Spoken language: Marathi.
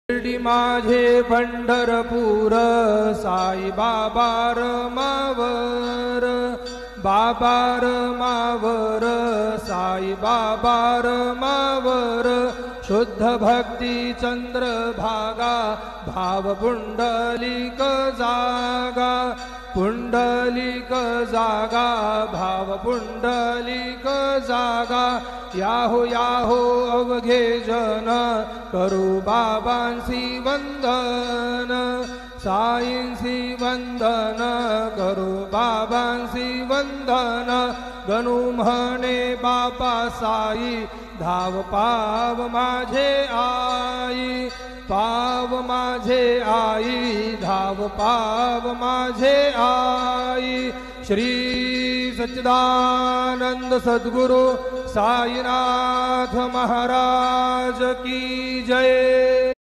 शिर्डी माझे पंढरपूर साई बाबा रमावर, बाबा रमावर, साई बाबा रमावर, शुद्ध भक्ती चंद्रभागा, भाव पुंडलिक जागा, पुंडलिक जागा, भाव पुंडलिक जागा। याहो याहो अवघे जन, करू बाबांसी वंदन, साईंसी वंदन, करू बाबांसी वंदन। गणू म्हणे बापा साई, धाव पाव माझे आई, पाव माझे आई, धाव पाव माझे आई। श्री सच्चिदानंद सद्गुरु साईनाथ महाराज की जय।